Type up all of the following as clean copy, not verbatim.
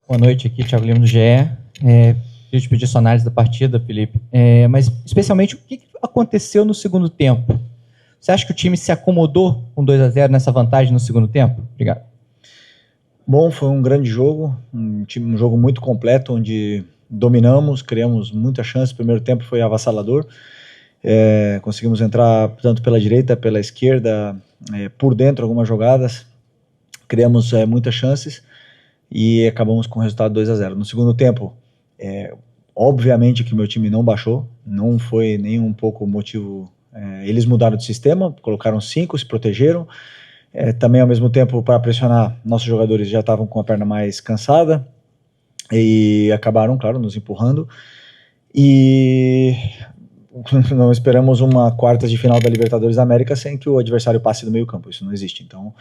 Boa noite, aqui Thiago Lima do GE. Queria te pedir sua análise da partida, Felipe. Mas, especialmente, o que aconteceu no segundo tempo? Você acha que o time se acomodou com 2-0 nessa vantagem no segundo tempo? Obrigado. Bom, foi um grande jogo, um jogo muito completo, onde dominamos, criamos muita chance. O primeiro tempo foi avassalador. Conseguimos entrar tanto pela direita, pela esquerda, por dentro algumas jogadas. Criamos muitas chances e acabamos com o resultado 2-0. No segundo tempo, obviamente que meu time não baixou, não foi nem um pouco o motivo. Eles mudaram de sistema, colocaram 5, se protegeram. Também, ao mesmo tempo, para pressionar, nossos jogadores já estavam com a perna mais cansada e acabaram, claro, nos empurrando. E não esperamos uma quartas de final da Libertadores da América sem que o adversário passe do meio campo, isso não existe. Então,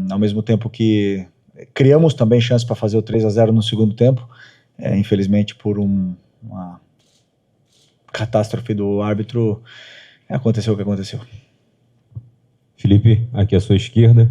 ao mesmo tempo que criamos também chances para fazer o 3-0 no segundo tempo, infelizmente por uma catástrofe do árbitro, aconteceu o que aconteceu. Felipe, aqui à sua esquerda,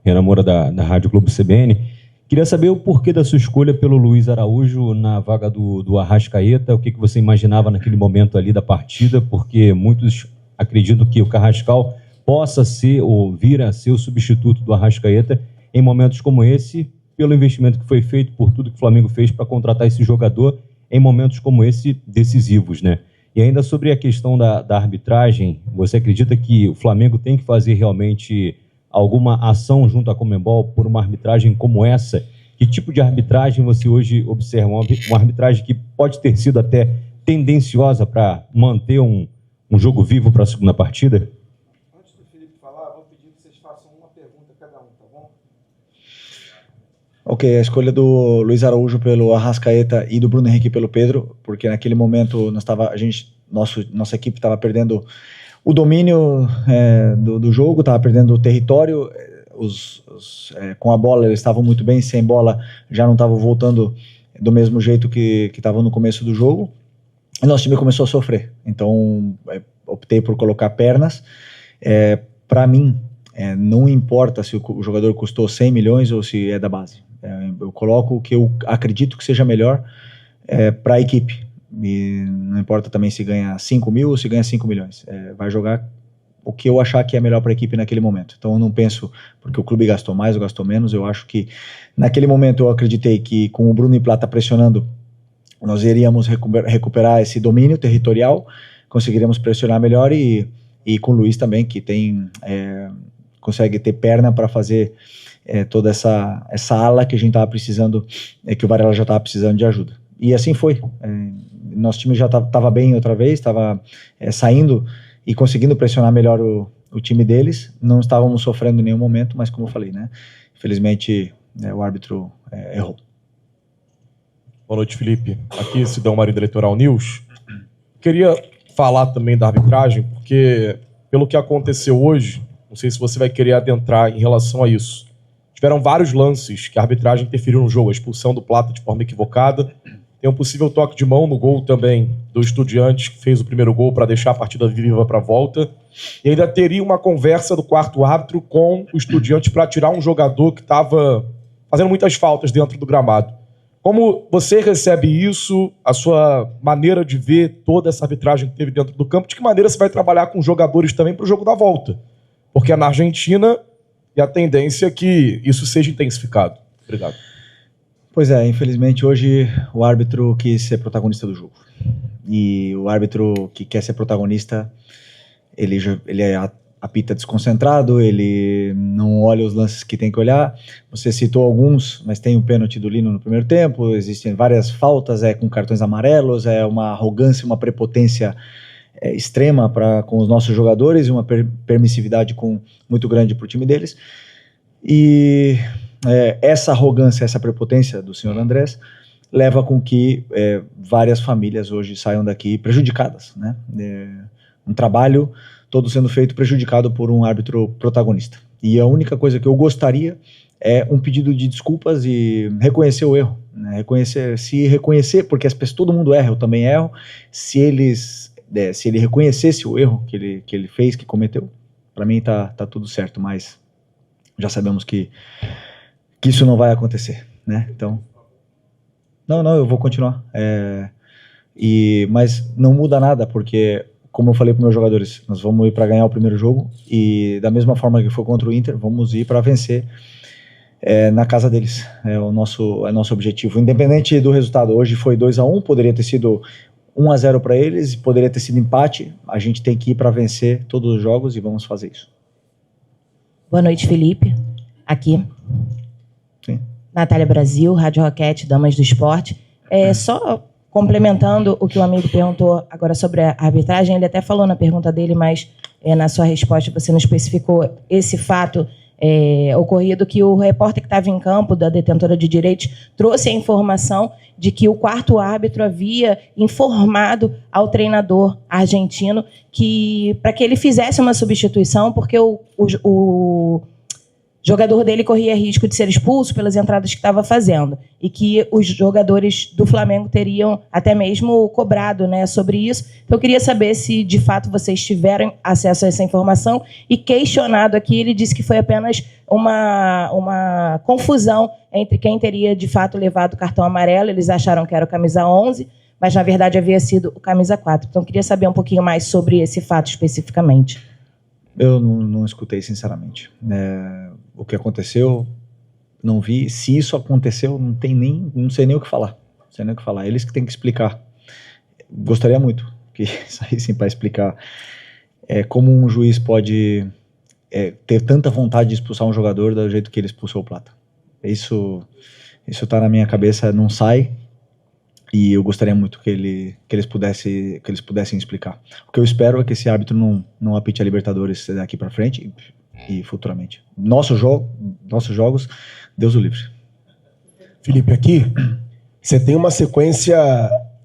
Renan Moura da Rádio Globo CBN. Queria saber o porquê da sua escolha pelo Luiz Araújo na vaga do Arrascaeta, o que você imaginava naquele momento ali da partida, porque muitos acreditam que o Carrascal possa ser ou vir a ser o substituto do Arrascaeta em momentos como esse, pelo investimento que foi feito, por tudo que o Flamengo fez para contratar esse jogador em momentos como esse decisivos, né? E ainda sobre a questão da arbitragem, você acredita que o Flamengo tem que fazer realmente alguma ação junto à Conmebol por uma arbitragem como essa? Que tipo de arbitragem você hoje observa? Uma arbitragem que pode ter sido até tendenciosa para manter um jogo vivo para a segunda partida? Antes do Felipe falar, vou pedir que vocês façam uma pergunta cada um, tá bom? Ok, a escolha do Luiz Araújo pelo Arrascaeta e do Bruno Henrique pelo Pedro, porque naquele momento nossa equipe estava perdendo o domínio do jogo, estava perdendo o território, com a bola eles estavam muito bem, sem bola já não estavam voltando do mesmo jeito que estavam no começo do jogo, e nosso time começou a sofrer. Então optei por colocar pernas. Para mim, não importa se o jogador custou 100 milhões ou se é da base. Eu coloco o que eu acredito que seja melhor para a equipe. E não importa também se ganha 5 mil ou se ganha 5 milhões. Vai jogar o que eu achar que é melhor para a equipe naquele momento. Então eu não penso porque o clube gastou mais ou gastou menos. Eu acho que naquele momento eu acreditei que com o Bruno e Plata pressionando, nós iríamos recuperar esse domínio territorial, conseguiríamos pressionar melhor e com o Luiz também, que consegue ter perna para fazer toda essa ala que a gente estava precisando, que o Varela já estava precisando de ajuda. E assim foi. Nosso time já estava bem outra vez, estava saindo e conseguindo pressionar melhor o time deles. Não estávamos sofrendo em nenhum momento, mas como eu falei, né? Infelizmente o árbitro errou. Boa noite, Felipe. Aqui Sidão Marinho da Eleitoral News. Queria falar também da arbitragem, porque pelo que aconteceu hoje, não sei se você vai querer adentrar em relação a isso. Tiveram vários lances que a arbitragem interferiu no jogo, a expulsão do Plata de forma equivocada. Tem um possível toque de mão no gol também do Estudiantes, que fez o primeiro gol para deixar a partida viva para a volta. E ainda teria uma conversa do quarto árbitro com o Estudiantes para tirar um jogador que estava fazendo muitas faltas dentro do gramado. Como você recebe isso, a sua maneira de ver toda essa arbitragem que teve dentro do campo, de que maneira você vai trabalhar com jogadores também para o jogo da volta? Porque é na Argentina e a tendência é que isso seja intensificado. Obrigado. Pois infelizmente hoje o árbitro quis ser protagonista do jogo. E o árbitro que quer ser protagonista, ele apita desconcentrado, ele não olha os lances que tem que olhar. Você citou alguns, mas tem o pênalti do Lino no primeiro tempo, existem várias faltas, com cartões amarelos, uma arrogância, uma prepotência extrema com os nossos jogadores e uma permissividade muito grande para o time deles. E essa arrogância, essa prepotência do senhor Andrés leva com que várias famílias hoje saiam daqui prejudicadas, né? Um trabalho todo sendo feito prejudicado por um árbitro protagonista. E a única coisa que eu gostaria é um pedido de desculpas e reconhecer o erro, né? Reconhecer, porque todo mundo erra, eu também erro. Se ele reconhecesse o erro que ele fez, que cometeu, para mim tá tudo certo, mas já sabemos que isso não vai acontecer. né? Então, não, eu vou continuar. Mas não muda nada, porque, como eu falei para meus jogadores, nós vamos ir para ganhar o primeiro jogo e da mesma forma que foi contra o Inter, vamos ir para vencer na casa deles. É o nosso objetivo, independente do resultado. Hoje foi 2-1, poderia ter sido 1-0 para eles, poderia ter sido empate. A gente tem que ir para vencer todos os jogos e vamos fazer isso. Boa noite, Felipe. Aqui. Sim. Natália Brasil, Rádio Roquete, Damas do Esporte. Só complementando o que o amigo perguntou agora sobre a arbitragem, ele até falou na pergunta dele, mas na sua resposta você não especificou esse fato ocorrido, que o repórter que estava em campo, da detentora de direitos, trouxe a informação de que o quarto árbitro havia informado ao treinador argentino para que ele fizesse uma substituição, porque o jogador dele corria risco de ser expulso pelas entradas que estava fazendo, e que os jogadores do Flamengo teriam até mesmo cobrado, né, sobre isso. Então, eu queria saber se, de fato, vocês tiveram acesso a essa informação, e questionado aqui, ele disse que foi apenas uma confusão entre quem teria, de fato, levado o cartão amarelo. Eles acharam que era o camisa 11, mas, na verdade, havia sido o camisa 4. Então, eu queria saber um pouquinho mais sobre esse fato especificamente. Eu não escutei, sinceramente. O que aconteceu, não vi. Se isso aconteceu, não sei nem o que falar. Não sei nem o que falar. Eles que têm que explicar. Gostaria muito que saíssem para explicar como um juiz pode ter tanta vontade de expulsar um jogador do jeito que ele expulsou o Plata. Isso tá na minha cabeça, não sai. E eu gostaria muito que eles pudessem explicar. O que eu espero é que esse árbitro não apite a Libertadores daqui para frente e futuramente. Nossos jogos, Deus o livre. Felipe, aqui você tem uma sequência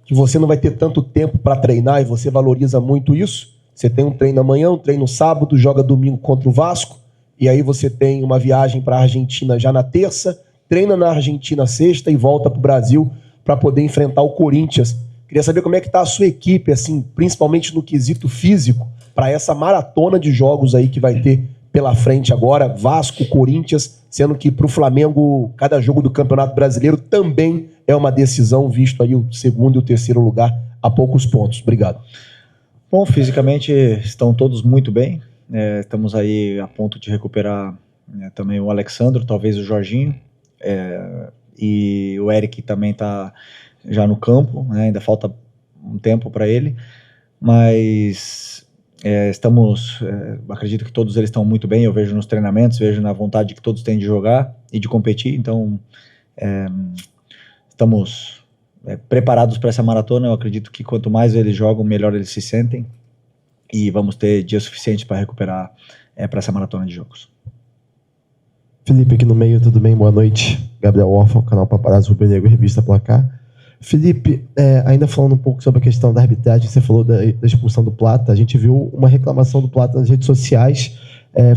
que você não vai ter tanto tempo para treinar e você valoriza muito isso. Você tem um treino amanhã, um treino sábado, joga domingo contra o Vasco, e aí você tem uma viagem para a Argentina já na terça, treina na Argentina sexta e volta para o Brasil para poder enfrentar o Corinthians. Queria saber como é que está a sua equipe, assim, principalmente no quesito físico, para essa maratona de jogos aí que vai ter pela frente agora, Vasco, Corinthians, sendo que para o Flamengo, cada jogo do Campeonato Brasileiro também é uma decisão, visto aí o segundo e o terceiro lugar a poucos pontos. Obrigado. Bom, fisicamente estão todos muito bem. Estamos aí a ponto de recuperar também o Alexandro, talvez o Jorginho. E o Eric também está já no campo, né? Ainda falta um tempo para ele, mas acredito que todos eles estão muito bem. Eu vejo nos treinamentos, vejo na vontade que todos têm de jogar e de competir, então estamos preparados para essa maratona. Eu acredito que quanto mais eles jogam, melhor eles se sentem, e vamos ter dias suficientes para recuperar para essa maratona de jogos. Felipe, aqui no meio, tudo bem? Boa noite. Gabriel Orfan, canal Paparazzo Rubro Negro, Revista Placar. Felipe, ainda falando um pouco sobre a questão da arbitragem, você falou da expulsão do Plata. A gente viu uma reclamação do Plata nas redes sociais,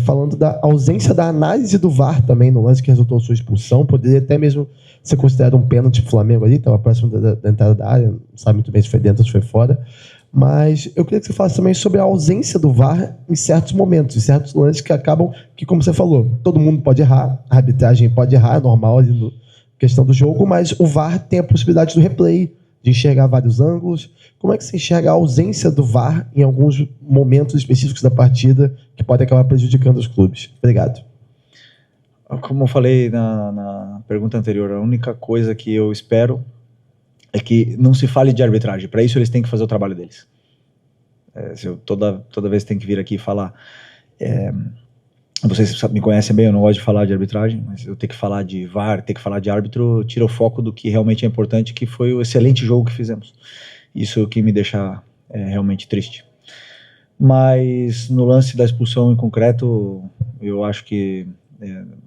falando da ausência da análise do VAR também no lance que resultou sua expulsão. Poderia até mesmo ser considerado um pênalti pro Flamengo ali, estava próximo da entrada da área, não sabe muito bem se foi dentro ou se foi fora. Mas eu queria que você falasse também sobre a ausência do VAR em certos momentos, em certos lances que acabam, que como você falou, todo mundo pode errar, a arbitragem pode errar, é normal ali na questão do jogo, mas o VAR tem a possibilidade do replay, de enxergar vários ângulos. Como é que você enxerga a ausência do VAR em alguns momentos específicos da partida que pode acabar prejudicando os clubes? Obrigado. Como eu falei na pergunta anterior, a única coisa que eu espero é que não se fale de arbitragem. Para isso eles têm que fazer o trabalho deles. Toda vez tem que vir aqui e falar. Vocês me conhecem bem, eu não gosto de falar de arbitragem, mas eu tenho que falar de VAR, ter que falar de árbitro, tira o foco do que realmente é importante, que foi o excelente jogo que fizemos. Isso que me deixa realmente triste. Mas no lance da expulsão em concreto, eu acho que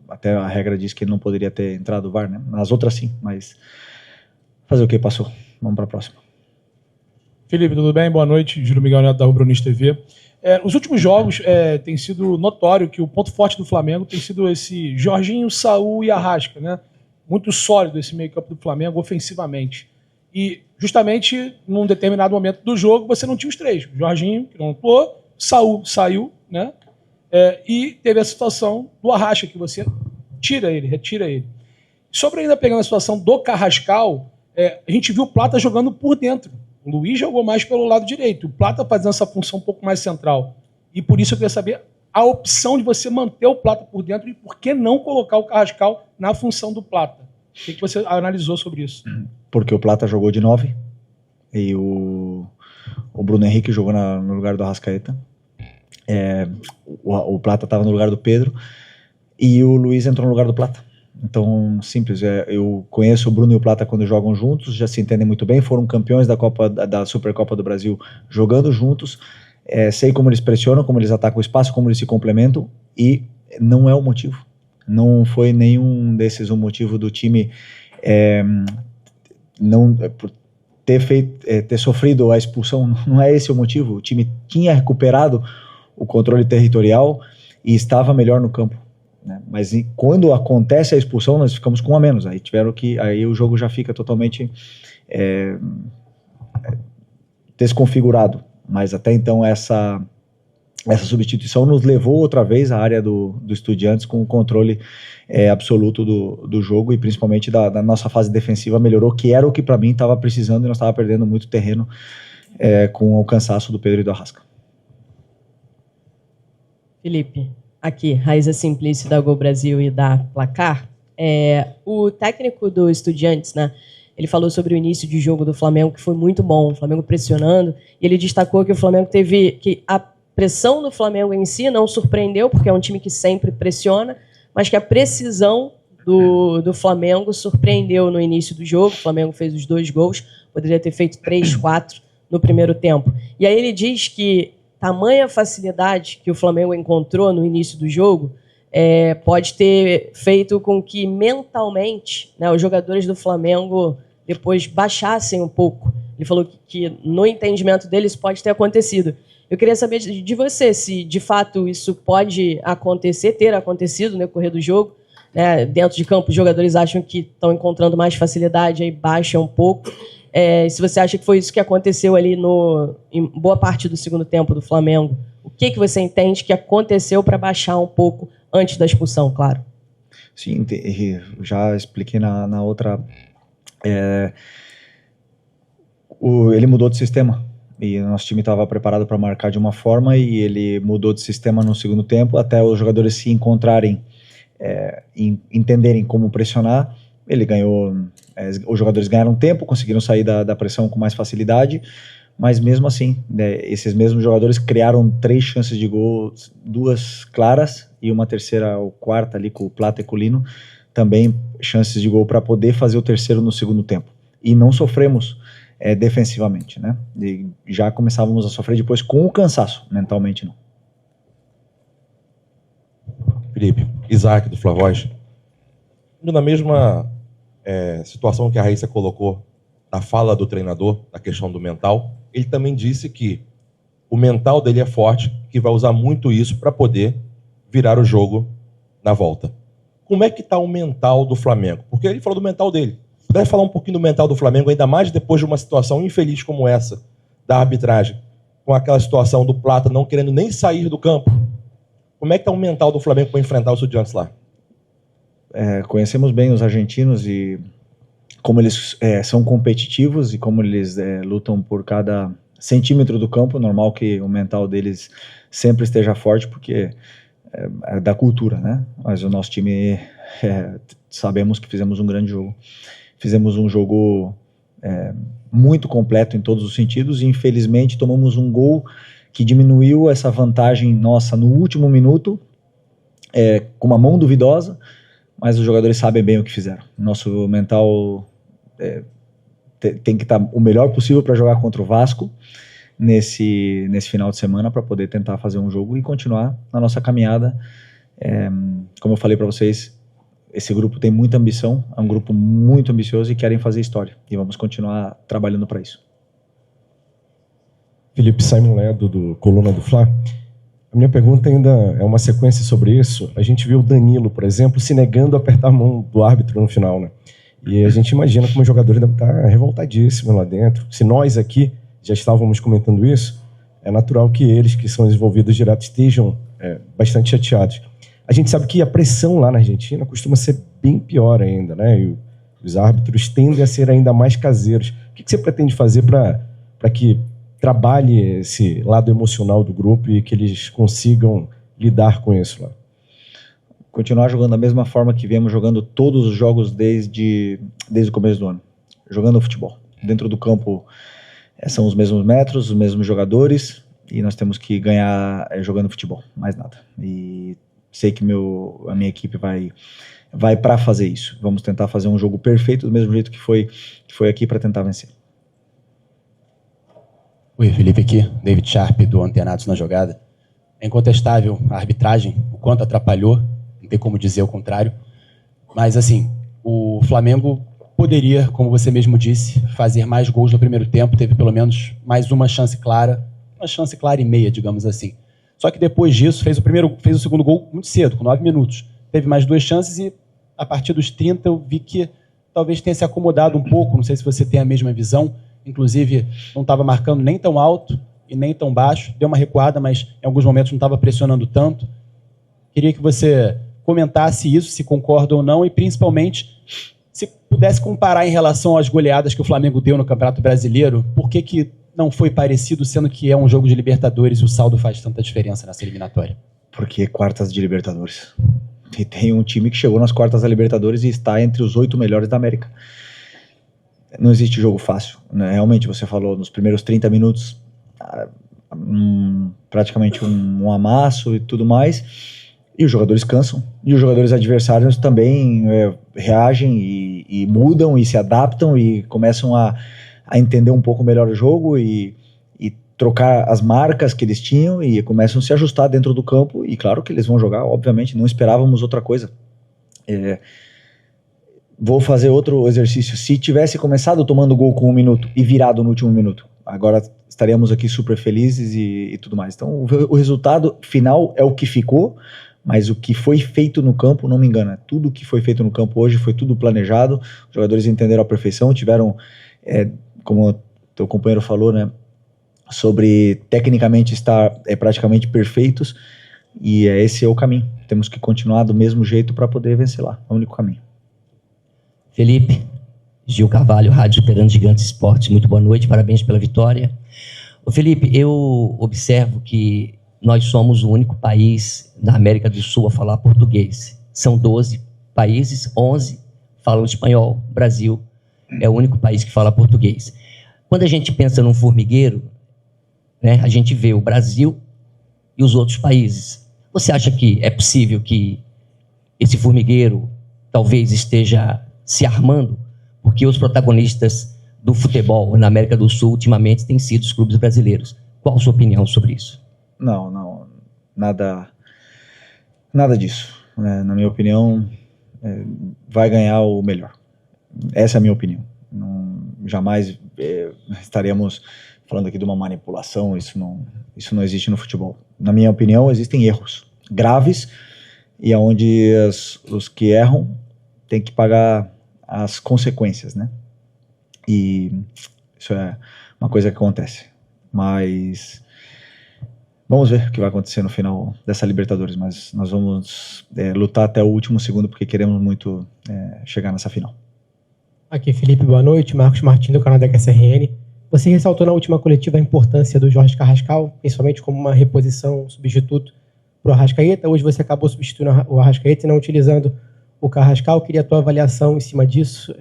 até a regra diz que ele não poderia ter entrado o VAR, né? Nas outras sim, mas fazer o que passou. Vamos para a próxima. Felipe, tudo bem? Boa noite. Júlio Miguel Neto da Rubro News TV. Nos últimos jogos tem sido notório que o ponto forte do Flamengo tem sido esse Jorginho, Saul e Arrasca, né? Muito sólido esse meio-campo do Flamengo ofensivamente. E justamente num determinado momento do jogo você não tinha os três. O Jorginho, que não atuou, Saul saiu, né? E teve a situação do Arrasca, que você retira ele. Sobre ainda pegando a situação do Carrascal, a gente viu o Plata jogando por dentro. O Luiz jogou mais pelo lado direito. O Plata fazendo essa função um pouco mais central. E por isso eu queria saber a opção de você manter o Plata por dentro e por que não colocar o Carrascal na função do Plata. O que você analisou sobre isso? Porque o Plata jogou de 9 e o Bruno Henrique jogou no lugar do Arrascaeta. O Plata estava no lugar do Pedro e o Luiz entrou no lugar do Plata. Então, simples, eu conheço o Bruno e o Plata quando jogam juntos, já se entendem muito bem, foram campeões da Supercopa do Brasil jogando juntos, sei como eles pressionam, como eles atacam o espaço, como eles se complementam, e não é o motivo. Não foi nenhum desses o motivo do time por ter sofrido a expulsão, não é esse o motivo. O time tinha recuperado o controle territorial e estava melhor no campo. Mas quando acontece a expulsão, nós ficamos com um a menos. Aí o jogo já fica totalmente desconfigurado. Mas até então essa substituição nos levou outra vez à área do Estudiantes com o controle absoluto do jogo e principalmente da nossa fase defensiva melhorou, que era o que para mim estava precisando e nós estava perdendo muito terreno com o cansaço do Pedro e do Arrasca. Felipe, aqui, Raíza Simplício da Gol Brasil e da Placar. O técnico do Estudiantes, né, ele falou sobre o início de jogo do Flamengo, que foi muito bom, o Flamengo pressionando, e ele destacou que o Flamengo que a pressão do Flamengo em si não surpreendeu, porque é um time que sempre pressiona, mas que a precisão do Flamengo surpreendeu no início do jogo. O Flamengo fez os 2 gols, poderia ter feito 3, 4 no primeiro tempo. E aí ele diz que tamanha facilidade que o Flamengo encontrou no início do jogo pode ter feito com que mentalmente, né, os jogadores do Flamengo depois baixassem um pouco. Ele falou que no entendimento deles pode ter acontecido. Eu queria saber de você se de fato isso pode ter acontecido no decorrer do jogo. Né? Dentro de campo, os jogadores acham que estão encontrando mais facilidade, aí baixam um pouco. Se você acha que foi isso que aconteceu ali em boa parte do segundo tempo do Flamengo, o que você entende que aconteceu para baixar um pouco antes da expulsão, claro? Sim, já expliquei na outra. Ele mudou de sistema e o nosso time estava preparado para marcar de uma forma e ele mudou de sistema no segundo tempo até os jogadores se encontrarem, entenderem como pressionar. Ele ganhou, os jogadores ganharam tempo, conseguiram sair da pressão com mais facilidade, mas mesmo assim, esses mesmos jogadores criaram 3 chances de gol, 2 claras e uma terceira ou quarta ali com o Plata e com o Lino, também chances de gol para poder fazer o terceiro no segundo tempo. E não sofremos defensivamente, né? E já começávamos a sofrer depois com o cansaço, mentalmente não. Felipe, Isaac do Flavoz, indo na mesma situação que a Raíssa colocou na fala do treinador, na questão do mental, ele também disse que o mental dele é forte, que vai usar muito isso para poder virar o jogo na volta. Como é que está o mental do Flamengo? Porque ele falou do mental dele. Deve falar um pouquinho do mental do Flamengo, ainda mais depois de uma situação infeliz como essa, da arbitragem, com aquela situação do Plata não querendo nem sair do campo. Como é que está o mental do Flamengo para enfrentar os Estudiantes lá? Conhecemos bem os argentinos e como eles são competitivos e como eles lutam por cada centímetro do campo. Normal que o mental deles sempre esteja forte, porque é da cultura, né? Mas o nosso time, sabemos que fizemos um grande jogo. Fizemos um jogo muito completo em todos os sentidos e infelizmente tomamos um gol que diminuiu essa vantagem nossa no último minuto, com uma mão duvidosa, mas os jogadores sabem bem o que fizeram. Nosso mental tem que estar o melhor possível para jogar contra o Vasco nesse final de semana, para poder tentar fazer um jogo e continuar na nossa caminhada. Como eu falei para vocês, esse grupo tem muita ambição, é um grupo muito ambicioso e querem fazer história. E vamos continuar trabalhando para isso. Felipe, Simon Ledo, do Coluna do Fla. A minha pergunta ainda é uma sequência sobre isso. A gente viu o Danilo, por exemplo, se negando a apertar a mão do árbitro no final, né? E a gente imagina como os jogadores devem estar revoltadíssimos lá dentro. Se nós aqui já estávamos comentando isso, é natural que eles, que são desenvolvidos direto, estejam bastante chateados. a gente sabe que a pressão lá na Argentina costuma ser bem pior ainda, né? E os árbitros tendem a ser ainda mais caseiros. O que você pretende fazer para que trabalhe esse lado emocional do grupo e que eles consigam lidar com isso lá? Continuar jogando da mesma forma que viemos jogando todos os jogos desde o começo do ano. Jogando futebol. Dentro do campo são os mesmos metros, os mesmos jogadores, e nós temos que ganhar jogando futebol, mais nada. E sei que a minha equipe vai para fazer isso. Vamos tentar fazer um jogo perfeito, do mesmo jeito que foi aqui, para tentar vencer. Oi, Felipe aqui, David Sharp, do Antenados na Jogada. É incontestável a arbitragem, o quanto atrapalhou, não tem como dizer o contrário. Mas, assim, o Flamengo poderia, como você mesmo disse, fazer mais gols no primeiro tempo, teve pelo menos mais uma chance clara e meia, digamos assim. Só que depois disso, fez o segundo gol muito cedo, com 9 minutos. Teve mais 2 chances e, a partir dos 30, eu vi que talvez tenha se acomodado um pouco, não sei se você tem a mesma visão, inclusive não estava marcando nem tão alto e nem tão baixo, deu uma recuada, mas em alguns momentos não estava pressionando tanto. Queria que você comentasse isso, se concorda ou não, e principalmente se pudesse comparar em relação às goleadas que o Flamengo deu no Campeonato Brasileiro, por que não foi parecido, sendo que é um jogo de Libertadores e o saldo faz tanta diferença nessa eliminatória? Porque quartas de Libertadores. E tem um time que chegou nas quartas da Libertadores e está entre os 8 melhores da América. Não existe jogo fácil, né? Realmente, você falou, nos primeiros 30 minutos, praticamente um amasso e tudo mais, e os jogadores cansam, e os jogadores adversários também reagem e mudam e se adaptam e começam a entender um pouco melhor o jogo e trocar as marcas que eles tinham e começam a se ajustar dentro do campo, e claro que eles vão jogar, obviamente, não esperávamos outra coisa. Vou fazer outro exercício. Se tivesse começado tomando gol com 1 minuto e virado no último minuto, agora estaríamos aqui super felizes e tudo mais. Então o resultado final é o que ficou, mas o que foi feito no campo não me engana. Tudo que foi feito no campo hoje foi tudo planejado, os jogadores entenderam a perfeição, tiveram, como o teu companheiro falou, né, sobre tecnicamente estar praticamente perfeitos, e esse é o caminho. Temos que continuar do mesmo jeito para poder vencer lá, é o único caminho. Felipe, Gil Carvalho, Rádio Esperando Gigantes Esportes, muito boa noite, parabéns pela vitória. Ô Felipe, eu observo que nós somos o único país da América do Sul a falar português. São 12 países, 11 falam espanhol. O Brasil é o único país que fala português. Quando a gente pensa num formigueiro, né, a gente vê o Brasil e os outros países. Você acha que é possível que esse formigueiro talvez esteja se armando? Porque os protagonistas do futebol na América do Sul ultimamente têm sido os clubes brasileiros. Qual a sua opinião sobre isso? Não, nada disso. Na minha opinião, vai ganhar o melhor. Essa é a minha opinião. Jamais estaremos falando aqui de uma manipulação, isso não existe no futebol. Na minha opinião, existem erros graves, e onde os que erram têm que pagar as consequências, né? E isso é uma coisa que acontece. Mas vamos ver o que vai acontecer no final dessa Libertadores, mas nós vamos lutar até o último segundo, porque queremos muito chegar nessa final. Aqui, Felipe, boa noite. Marcos Martins, do canal da HSRN. Você ressaltou na última coletiva a importância do Jorge Carrascal, principalmente como uma reposição, substituto para o Arrascaeta. Hoje você acabou substituindo o Arrascaeta e não utilizando o Carrascal. Queria a tua avaliação em cima disso.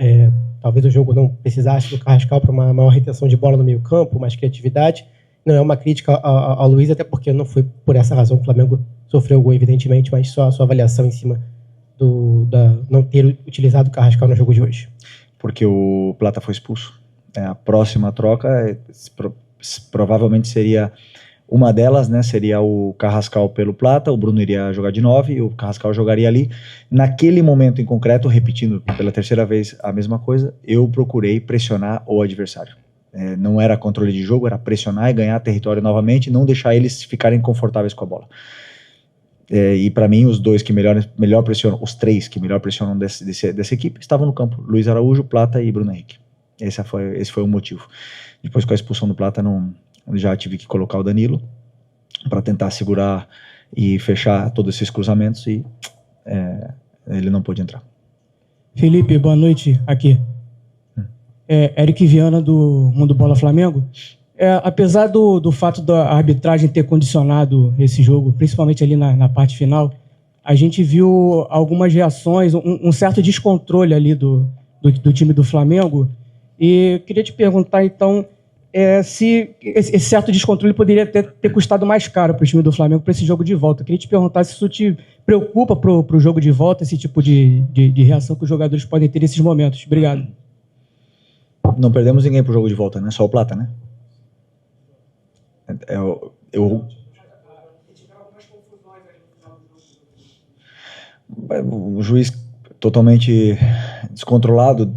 Talvez o jogo não precisasse do Carrascal para uma maior retenção de bola no meio campo, mais criatividade. Não é uma crítica ao Luiz, até porque não foi por essa razão que o Flamengo sofreu o gol, evidentemente, mas só a sua avaliação em cima não ter utilizado o Carrascal no jogo de hoje. Porque o Plata foi expulso. A próxima troca provavelmente seria uma delas, né? Seria o Carrascal pelo Plata, o Bruno iria jogar de 9 e o Carrascal jogaria ali. Naquele momento em concreto, repetindo pela terceira vez a mesma coisa, eu procurei pressionar o adversário. Não era controle de jogo, era pressionar e ganhar território novamente, não deixar eles ficarem confortáveis com a bola. E para mim, os dois que melhor pressionam, os três que melhor pressionam dessa equipe estavam no campo: Luiz Araújo, Plata e Bruno Henrique. Esse foi o motivo. Depois, com a expulsão do Plata, já tive que colocar o Danilo para tentar segurar e fechar todos esses cruzamentos e ele não pôde entrar. Felipe, boa noite aqui. Eric Viana, do Mundo Bola Flamengo. Apesar do fato da arbitragem ter condicionado esse jogo, principalmente ali na parte final, a gente viu algumas reações, um certo descontrole ali do time do Flamengo. E queria te perguntar, então, se esse certo descontrole poderia ter custado mais caro para o time do Flamengo para esse jogo de volta. Eu queria te perguntar se isso te preocupa para o jogo de volta, esse tipo de reação que os jogadores podem ter nesses momentos. Obrigado. Não perdemos ninguém pro jogo de volta, né? Só o Plata, né? O juiz totalmente descontrolado,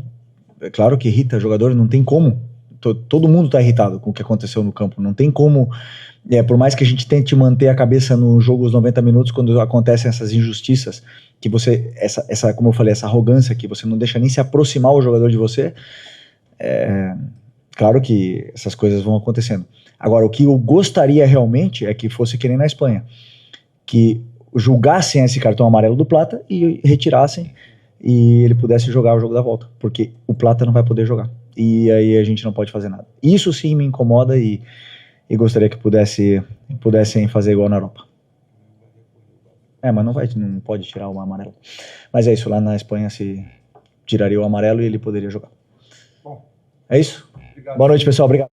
é claro que irrita jogador, não tem como. Todo mundo está irritado com o que aconteceu no campo, não tem como, por mais que a gente tente manter a cabeça no jogo os 90 minutos, quando acontecem essas injustiças, que você, como eu falei, essa arrogância que você não deixa nem se aproximar o jogador de você, claro que essas coisas vão acontecendo. Agora, o que eu gostaria realmente é que fosse que nem na Espanha, que julgassem esse cartão amarelo do Plata e retirassem e ele pudesse jogar o jogo da volta, porque o Plata não vai poder jogar e aí a gente não pode fazer nada. Isso sim me incomoda e gostaria que pudessem fazer igual na Europa. Mas não pode tirar o amarelo. Mas é isso, lá na Espanha se tiraria o amarelo e ele poderia jogar. É isso? Obrigado. Boa noite, pessoal. Obrigado.